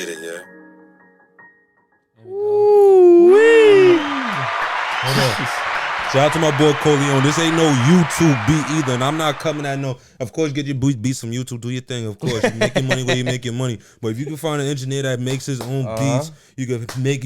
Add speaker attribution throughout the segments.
Speaker 1: get it, yeah.
Speaker 2: Ooh-wee.
Speaker 3: Hold up. Shout out to my boy Coleon. This ain't no YouTube beat either, and I'm not coming at no. Of course, get your beats from YouTube. Do your thing. Of course, you make your money where you make your money. But if you can find an engineer that makes his own beats, you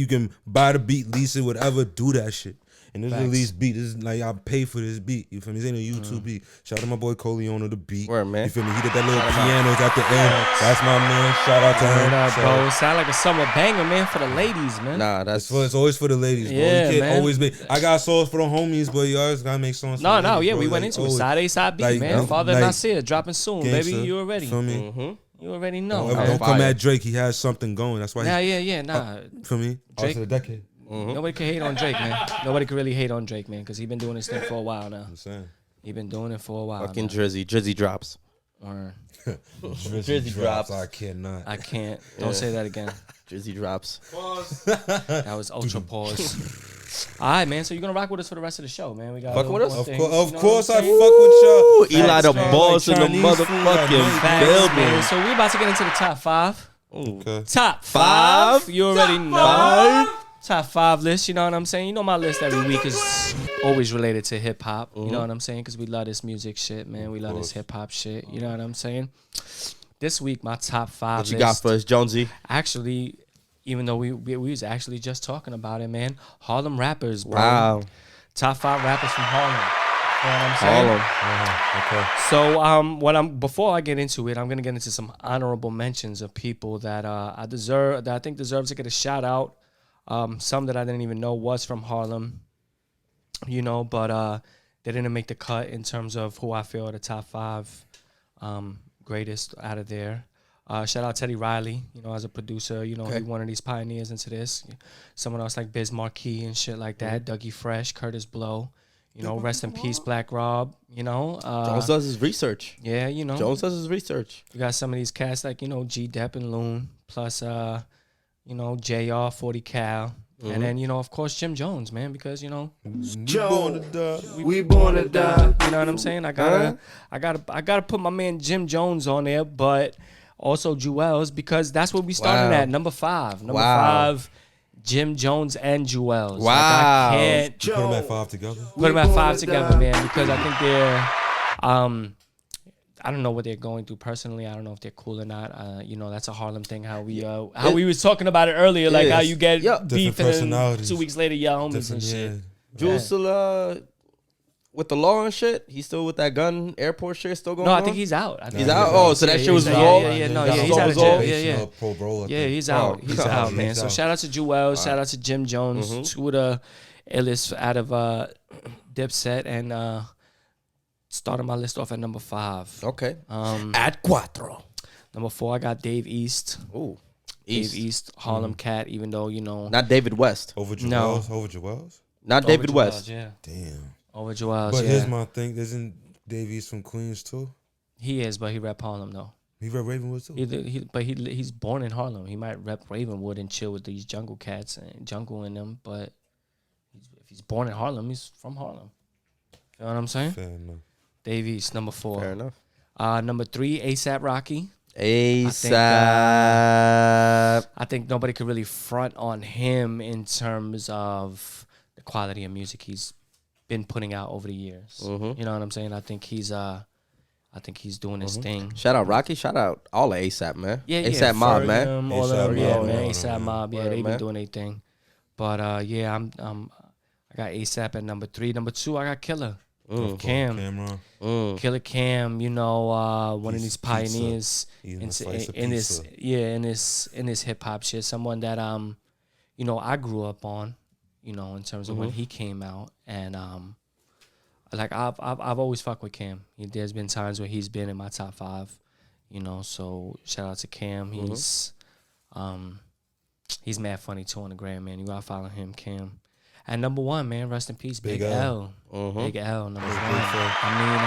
Speaker 3: can buy the beat, lease it, whatever. Do that shit. And this is a lease beat. This is like I pay for this beat. You feel me? This ain't a YouTube beat. Shout out to my boy Coleon on the beat.
Speaker 2: Word, man.
Speaker 3: You feel me? He did that little pianos at the end. That's my man. Shout out to him.
Speaker 4: Bro, sound like a summer banger, man, for the ladies, man.
Speaker 2: Nah,
Speaker 3: it's always for the ladies, bro.
Speaker 4: Yeah,
Speaker 3: you can't
Speaker 4: man.
Speaker 3: always make. I got songs for the homies, but you always gotta make songs. For the ladies, bro.
Speaker 4: We went into it. Side A, side B,
Speaker 3: like,
Speaker 4: man. Father
Speaker 3: like,
Speaker 4: Nasir dropping soon,
Speaker 3: gangster,
Speaker 4: baby. You already.
Speaker 3: Feel me?
Speaker 4: You already know.
Speaker 3: Don't come at Drake. He has something going. That's why.
Speaker 4: Nah.
Speaker 3: For me,
Speaker 4: Drake.
Speaker 3: also the decade.
Speaker 4: Nobody can hate on Drake, man. Nobody can really hate on Drake, man, because he's been doing this thing for a while now.
Speaker 3: I'm saying.
Speaker 4: He's been doing it for a while.
Speaker 2: Fucking Drizzy drops.
Speaker 3: Drizzy drops. I cannot.
Speaker 4: I can't. Don't say that again.
Speaker 2: Drizzy drops.
Speaker 4: That was ultra pause. All right, man. So you're gonna rock with us for the rest of the show, man. We got
Speaker 2: Fuck with us?
Speaker 3: Of course, I fuck with y'all.
Speaker 2: Eli the
Speaker 4: man.
Speaker 2: boss in the
Speaker 3: Chinese food,
Speaker 2: motherfucking
Speaker 4: Facts,
Speaker 2: building.
Speaker 4: man. So we about to get into the top five.
Speaker 3: Okay.
Speaker 4: Top five. You already know. Top five list, you know what I'm saying? You know my list every week is always related to hip hop. You know what I'm saying? Because we love this music shit, man. We love this hip hop shit. You know what I'm saying? This week, my top five
Speaker 2: What you
Speaker 4: list,
Speaker 2: got for us, Jonesy?
Speaker 4: actually, even though we was actually just talking about it, man. Harlem rappers, bro.
Speaker 2: Wow.
Speaker 4: Top five rappers from Harlem. You know what I'm saying?
Speaker 2: Harlem.
Speaker 4: So before I get into it, I'm gonna get into some honorable mentions of people that I think deserve to get a shout out. Some that I didn't even know was from Harlem, you know, but they didn't make the cut in terms of who I feel are the top five greatest out of there. Shout out Teddy Riley, you know, as a producer, you know, he one of these pioneers into this. Someone else like Biz Markie and shit like that, Dougie Fresh, Curtis Blow, you know, rest in peace, Black Rob, you know.
Speaker 2: Jones does his research.
Speaker 4: Yeah, you know.
Speaker 2: Jones does his research.
Speaker 4: You got some of these cats like, you know, G Dep and Loon, plus you know, JR, 40 Cal. And then, you know, of course, Jim Jones, man, because, you know,
Speaker 2: We born to die.
Speaker 4: you know what I'm saying? I gotta put my man Jim Jones on there, but also Jewels, because that's what we started
Speaker 2: Wow.
Speaker 4: at, number five. Number
Speaker 2: Wow.
Speaker 4: 5, Jim Jones and Jewels.
Speaker 2: Wow.
Speaker 4: Like, I can't
Speaker 3: Put them at 5 together.
Speaker 4: put them at 5 together, man, because I think they're I don't know what they're going through personally. I don't know if they're cool or not. You know, that's a Harlem thing. How we was talking about it earlier, like how you get beef and then
Speaker 3: personalities.
Speaker 4: 2 weeks later, y'all homies and shit.
Speaker 2: Jules still with the law and shit. He's still with that gun airport shit still going
Speaker 4: No,
Speaker 2: on?
Speaker 4: I think he's out.
Speaker 2: He's out? Oh, so that shit was resolved?
Speaker 4: He's out of jail. Yeah.
Speaker 3: Pro bro,
Speaker 4: Yeah, he's out. He's out, man.
Speaker 3: He's
Speaker 4: So
Speaker 3: out.
Speaker 4: shout out to Jewels. Shout out to Jim Jones. Two of the illest out of Dipset, and started my list off at number 5.
Speaker 2: Okay.
Speaker 3: At cuatro.
Speaker 4: Number 4, I got Dave East.
Speaker 2: Ooh.
Speaker 4: Dave East, Harlem cat. Even though, you know,
Speaker 2: Not David West.
Speaker 3: Over Joel's?
Speaker 4: No.
Speaker 3: Over Joel's?
Speaker 2: Not
Speaker 4: over
Speaker 2: David
Speaker 4: Jewels,
Speaker 2: West.
Speaker 4: Yeah,
Speaker 3: Damn.
Speaker 4: over Jewels.
Speaker 3: But
Speaker 4: Yeah,
Speaker 3: here's my thing. Isn't Dave East from Queens too?
Speaker 4: he is, but he rep Harlem though.
Speaker 3: He read Ravenwood too?
Speaker 4: He's born in Harlem. He might rep Ravenwood and chill with these jungle cats and jungle in them. But if he's born in Harlem, he's from Harlem. You know what I'm saying?
Speaker 3: Fair enough.
Speaker 4: Dave East, number 4.
Speaker 2: Fair enough.
Speaker 4: Number 3, ASAP Rocky.
Speaker 2: ASAP.
Speaker 4: I think nobody could really front on him in terms of the quality of music he's been putting out over the years. You know what I'm saying? I think he's doing his thing.
Speaker 2: Shout out Rocky. Shout out all of ASAP, man.
Speaker 4: Yeah,
Speaker 2: ASAP Mob,
Speaker 4: Ferg,
Speaker 2: man.
Speaker 4: All
Speaker 3: A$AP
Speaker 4: of them, yeah,
Speaker 3: Mob,
Speaker 4: man.
Speaker 3: yeah,
Speaker 4: ASAP Mob, yeah,
Speaker 2: Word,
Speaker 4: they been
Speaker 2: man.
Speaker 4: doing their thing. But I got ASAP at number 3. Number 2, I got Killer. Cam.
Speaker 3: Cameron.
Speaker 4: Killer Cam, you know, one of these pioneers
Speaker 3: Eating a slice of
Speaker 4: in
Speaker 3: pizza.
Speaker 4: this hip hop shit. Someone that you know, I grew up on, you know, in terms of when he came out, and like I've always fucked with Cam. There's been times where he's been in my top 5, you know. So shout out to Cam. He's mad funny too on the gram, man. You gotta follow him, Cam. And number 1, man, rest in peace, Big L. Big L, number 1. I mean,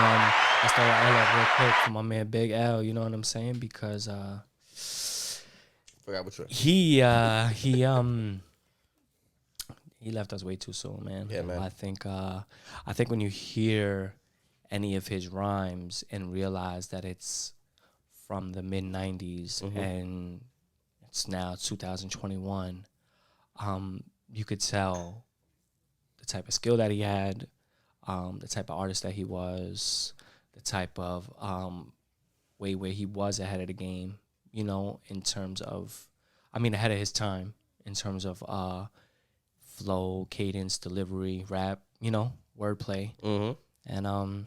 Speaker 4: I started L up real quick for my man Big L, you know what I'm saying? Because
Speaker 2: Forgot what you
Speaker 4: he left us way too soon, man.
Speaker 2: Yeah, man.
Speaker 4: I think when you hear any of his rhymes and realize that it's from the mid 90s and it's now 2021. You could tell the type of skill that he had, the type of artist that he was, the type of way where he was ahead of the game, you know, in terms of, ahead of his time, in terms of flow, cadence, delivery, rap, you know, wordplay.
Speaker 2: Mm-hmm.
Speaker 4: And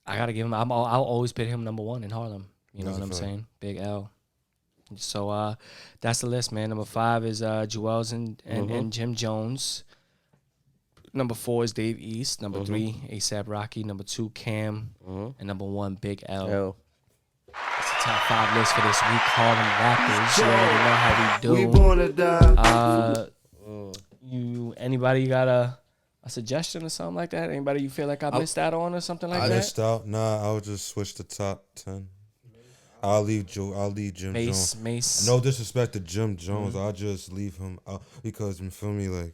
Speaker 4: I got to give him, I'll always put him number one in Harlem. You know what I'm saying? Big L. So that's the list, man. Number 5 is Jewels and Jim Jones. Number 4 is Dave East. Number 3, A$AP Rocky. Number 2, Cam. And number 1, Big L. That's the top 5 list for this week. Harlem rappers. You already know how we do.
Speaker 1: We born to die.
Speaker 4: Anybody got a suggestion or something like that? Anybody you feel like I missed out on or something like that?
Speaker 3: I missed out. Nah, I'll just switch the top 10. I'll leave Jim Jones.
Speaker 4: Mace.
Speaker 3: No disrespect to Jim Jones. I'll just leave him out because, you feel me, like,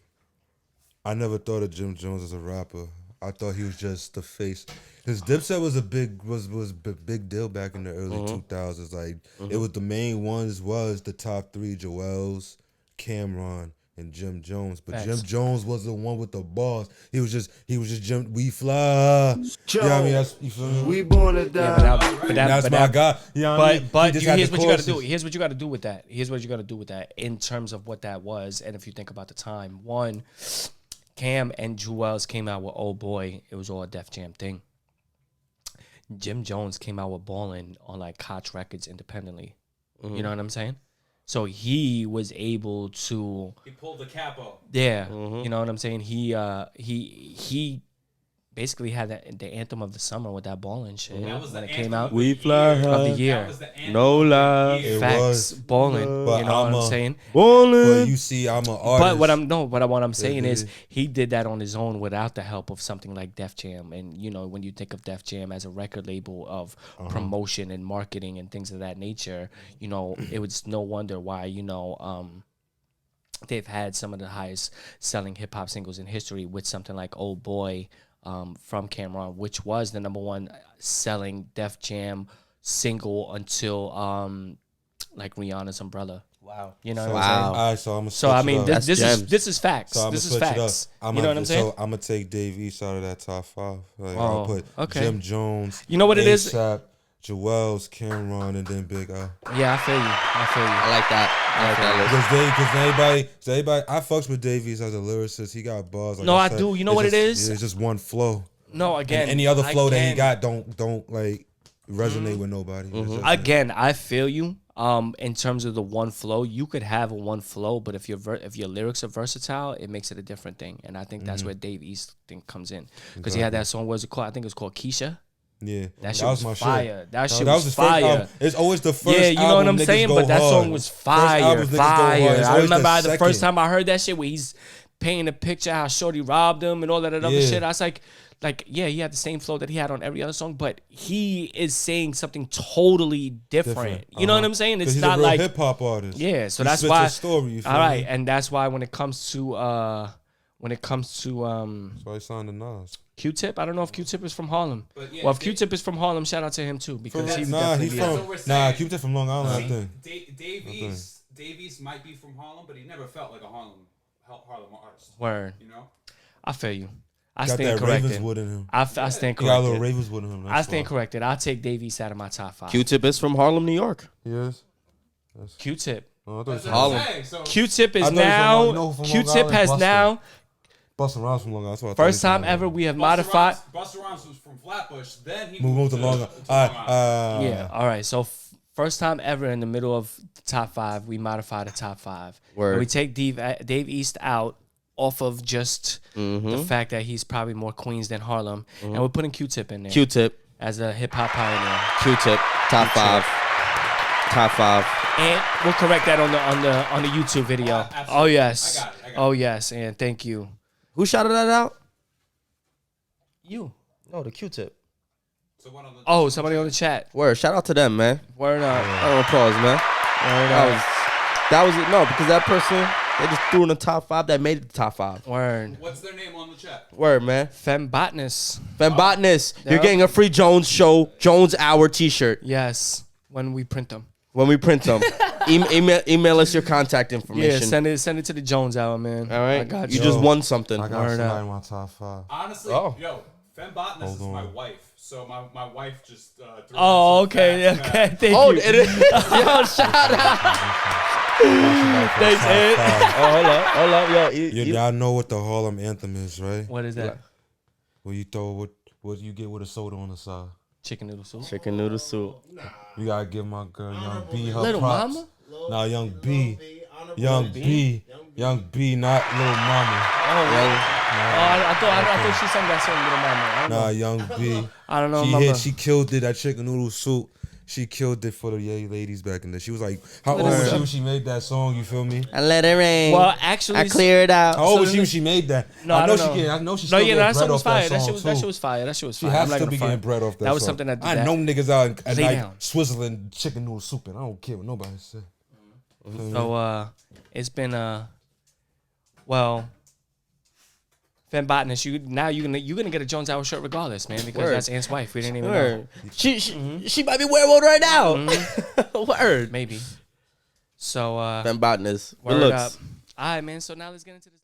Speaker 3: I never thought of Jim Jones as a rapper. I thought he was just the face. His Dipset was a big deal back in the early 2000s. Like, it was the main ones was the top 3, Joel's, Cameron, and Jim Jones. But Jim Jones was the one with the balls. He was just Jim. We fly.
Speaker 1: Joe,
Speaker 3: you know what I mean? You feel me?
Speaker 1: We born to die.
Speaker 3: That's my guy. You know what I mean?
Speaker 4: But here's what you got to do. Here's what you got to do with that. Here's what you got to do with that in terms of what that was. And if you think about the time, one, Cam and Jewels came out with Oh Boy. It was all a Def Jam thing. Jim Jones came out with Ballin' on like Koch Records independently. You know what I'm saying? So he was able to.
Speaker 5: He pulled the capo.
Speaker 4: Yeah, you know what I'm saying. He basically had the anthem of the summer with that Ballin' shit when it came out.
Speaker 2: We fly high.
Speaker 4: Of the year.
Speaker 2: No lie.
Speaker 4: Facts, Ballin'. You know what I'm saying.
Speaker 3: But you see, I'm an artist.
Speaker 4: But what I'm saying is he did that on his own without the help of something like Def Jam. And you know, when you think of Def Jam as a record label of promotion and marketing and things of that nature, you know, it was no wonder why, you know, they've had some of the highest selling hip hop singles in history with something like Oh Boy. From Cameron, which was the number 1 selling Def Jam single until like Rihanna's Umbrella.
Speaker 2: Wow.
Speaker 4: You know what I'm saying?
Speaker 3: All right, so I'm gonna.
Speaker 4: So I mean, this
Speaker 2: gems.
Speaker 4: is facts.
Speaker 3: So
Speaker 4: this is facts. You know what I'm saying?
Speaker 3: So I'm gonna take Dave East out of that top 5. Like,
Speaker 4: Oh,
Speaker 3: I'll put
Speaker 4: okay.
Speaker 3: Jim Jones.
Speaker 4: You know what it is?
Speaker 3: A$AP, Joel's, Cameron, and then Big L.
Speaker 4: Yeah, I feel you.
Speaker 2: I like that list.
Speaker 3: Because everybody, I fucks with Dave East as a lyricist. He got bars. Like
Speaker 4: No, I
Speaker 3: said.
Speaker 4: do. You know
Speaker 3: It's
Speaker 4: what it
Speaker 3: just-
Speaker 4: is?
Speaker 3: It's just one flow.
Speaker 4: No, again.
Speaker 3: And any other flow that he got don't like resonate with nobody. It's just-
Speaker 4: Again, I feel you. In terms of the one flow, you could have a one flow, but if your lyrics are versatile, it makes it a different thing. And I think that's where Dave East thing comes in because he had that song. What was it called? I think it was called Keisha.
Speaker 3: Yeah,
Speaker 4: That shit was
Speaker 3: my
Speaker 4: fire.
Speaker 3: shit.
Speaker 4: That shit
Speaker 3: That
Speaker 4: was
Speaker 3: his first
Speaker 4: fire.
Speaker 3: album. It's always the first.
Speaker 4: Yeah, you know what I'm
Speaker 3: album
Speaker 4: saying?
Speaker 3: niggas
Speaker 4: But
Speaker 3: go
Speaker 4: that
Speaker 3: hard.
Speaker 4: song was fire.
Speaker 3: albums niggas go hard.
Speaker 4: Fire.
Speaker 3: It's
Speaker 4: I
Speaker 3: always
Speaker 4: remember the first
Speaker 3: second.
Speaker 4: time I heard that shit where he's painting a picture how Shorty robbed him and all that other
Speaker 3: Yeah.
Speaker 4: shit. I was like, yeah, he had the same flow that he had on every other song, but he is saying something totally different. You know what I'm saying? It's
Speaker 3: He's
Speaker 4: not
Speaker 3: a real
Speaker 4: like
Speaker 3: hip hop artist.
Speaker 4: yeah. So
Speaker 3: He
Speaker 4: that's
Speaker 3: spits
Speaker 4: why.
Speaker 3: a story. You feel
Speaker 4: All right,
Speaker 3: me?
Speaker 4: and that's why when it comes to
Speaker 3: So I signed to Nas.
Speaker 4: Q-Tip, I don't know if Q-Tip is from Harlem.
Speaker 5: But yeah,
Speaker 4: Well, if Q-Tip is from Harlem, shout out to him too because he would
Speaker 3: Nah,
Speaker 4: definitely
Speaker 3: he's
Speaker 4: be.
Speaker 5: That's
Speaker 3: from
Speaker 5: what we're saying.
Speaker 3: Q-Tip from Long Island, I think.
Speaker 5: Dave East might be from Harlem, but he never felt like a Harlem artist.
Speaker 4: Word.
Speaker 5: You know?
Speaker 4: I feel you. I
Speaker 3: Got
Speaker 4: stand
Speaker 3: that
Speaker 4: corrected.
Speaker 3: Ravenswood in him.
Speaker 4: I stand
Speaker 3: He got a little
Speaker 4: corrected.
Speaker 3: Ravenswood in him.
Speaker 4: I stand corrected. I'll take Dave East out of my top 5.
Speaker 2: Q-Tip is from Harlem, New York.
Speaker 3: Yes.
Speaker 4: Q-Tip.
Speaker 3: Oh, I thought
Speaker 5: That's
Speaker 3: he
Speaker 5: what
Speaker 3: was
Speaker 5: I'm
Speaker 2: Harlem.
Speaker 5: saying. So
Speaker 4: Q-Tip
Speaker 3: I
Speaker 4: is
Speaker 3: know he's from
Speaker 4: now.
Speaker 3: Long- you know from Long
Speaker 4: Q-Tip
Speaker 3: Island,
Speaker 4: has
Speaker 3: Busta.
Speaker 4: now.
Speaker 3: Busta Rhymes from Long Island. That's what I thought
Speaker 4: First
Speaker 3: he was
Speaker 4: time
Speaker 3: from.
Speaker 4: ever we have
Speaker 5: Busta
Speaker 4: modified.
Speaker 5: Rhymes was from Flatbush. Then he
Speaker 3: Moved to Long Island.
Speaker 4: Yeah. All right. So first time ever in the middle of the top 5, we modify the top 5.
Speaker 2: Word.
Speaker 4: And we take Dave East out off of just
Speaker 3: Mm-hmm.
Speaker 4: the fact that he's probably more Queens than Harlem, and we're putting Q-Tip in there
Speaker 2: Q-Tip.
Speaker 4: as a hip hop pioneer.
Speaker 2: Q-Tip. Top 5. Top 5.
Speaker 4: And we'll correct that on the YouTube video.
Speaker 5: absolutely.
Speaker 4: Oh yes.
Speaker 5: I got it.
Speaker 4: Oh yes, and thank you.
Speaker 2: Who shouted that out?
Speaker 4: You.
Speaker 2: No, the Q-Tip.
Speaker 5: So one of the
Speaker 4: Oh, somebody on the chat.
Speaker 2: Word. Shout out to them, man.
Speaker 4: Word up.
Speaker 2: Round of applause, man. That was it. No, because that person, they just threw in the top 5 that made it the top 5.
Speaker 4: Word.
Speaker 5: What's their name on the chat?
Speaker 2: Word, man.
Speaker 4: Fembotness.
Speaker 2: Fembotanist, you're
Speaker 4: Yep.
Speaker 2: getting a free Jones Show, Jones Hour t-shirt
Speaker 4: Yes. When we print them.
Speaker 2: when we print them. email us your contact
Speaker 4: Yeah,
Speaker 2: information.
Speaker 4: send it to the Jones Hour, man.
Speaker 2: All right,
Speaker 4: I got
Speaker 2: you
Speaker 4: you.
Speaker 2: just won something.
Speaker 3: I got
Speaker 4: Word
Speaker 3: somebody
Speaker 4: up.
Speaker 3: in my top 5.
Speaker 5: Honestly,
Speaker 2: Oh.
Speaker 5: yo, Fembotanist is
Speaker 3: Hold
Speaker 5: my
Speaker 3: on.
Speaker 5: wife. So my wife just threw
Speaker 4: Oh,
Speaker 5: in some
Speaker 4: okay,
Speaker 5: facts,
Speaker 4: okay.
Speaker 5: man.
Speaker 4: Thank
Speaker 2: Oh,
Speaker 4: you.
Speaker 2: it is. Yo, shout out. Thanks, Ed. Oh, hold up, yo.
Speaker 3: Y'all know what the Harlem anthem is, right?
Speaker 4: What is that?
Speaker 3: Where you throw what you get with a soda on the side.
Speaker 4: Chicken noodle soup.
Speaker 2: Chicken noodle soup.
Speaker 3: You gotta give my girl Young B her
Speaker 2: Little
Speaker 3: props.
Speaker 2: mama?
Speaker 3: Nah, Young B, Young B, not Little Mama.
Speaker 4: I thought she sang that song, Little Mama. I don't
Speaker 3: Nah,
Speaker 4: know.
Speaker 3: Young B.
Speaker 4: I don't know.
Speaker 3: She killed it. That chicken noodle soup. She killed it for the ladies back in there. She was like, how old was she when she made that song? You feel me?
Speaker 2: I let it rain.
Speaker 4: Well, actually,
Speaker 2: I clear it out.
Speaker 3: How old was she when she made that?
Speaker 4: No,
Speaker 3: I know
Speaker 4: don't
Speaker 3: she
Speaker 4: know.
Speaker 3: get. I know she
Speaker 4: No,
Speaker 3: still
Speaker 4: yeah,
Speaker 3: get
Speaker 4: that
Speaker 3: bread
Speaker 4: song was
Speaker 3: off that
Speaker 4: fire.
Speaker 3: song
Speaker 4: That
Speaker 3: too.
Speaker 4: shit was fire. That shit was
Speaker 3: She
Speaker 4: fire.
Speaker 3: has
Speaker 4: I'm not
Speaker 3: to
Speaker 4: gonna
Speaker 3: be
Speaker 4: front.
Speaker 3: getting bread off that.
Speaker 4: That was
Speaker 3: song.
Speaker 4: something that did
Speaker 3: I
Speaker 4: that.
Speaker 3: know niggas out at
Speaker 4: Lay
Speaker 3: night
Speaker 4: down.
Speaker 3: swizzling chicken noodle soup, and I don't care what nobody say.
Speaker 4: So it's been well, Fembotanist, you're gonna get a Jones Hour shirt regardless, man, because
Speaker 2: Word.
Speaker 4: that's Ant's wife. We didn't even know.
Speaker 2: Word. She might be wearing one right now. Word.
Speaker 4: Maybe. So
Speaker 2: Fembotanist. Good
Speaker 4: word
Speaker 2: looks.
Speaker 4: up. All right, man. So now let's get into this.